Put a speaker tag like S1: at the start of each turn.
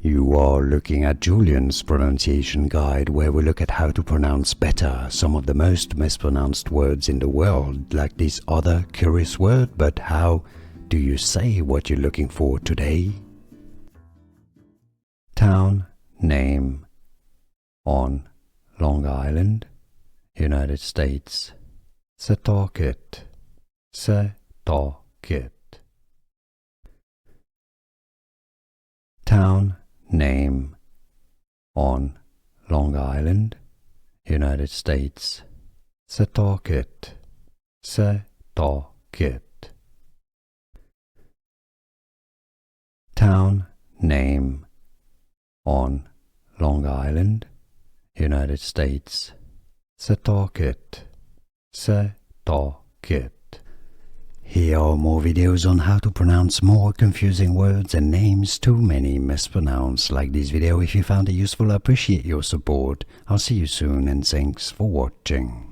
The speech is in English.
S1: You are looking at Julian's pronunciation guide, where we look at how to pronounce better some of the most mispronounced words in the world, like this other curious word. But how do you say what you're looking for today? Town name on Long Island, United States. Setauket. Setauket. Town name on Long Island, United States. Setauket. Setauket. Town name on Long Island, United States. Setauket. Setauket. Here are more videos on how to pronounce more confusing words and names too many mispronounced. Like this video if you found it useful. I appreciate your support. I'll see you soon and thanks for watching.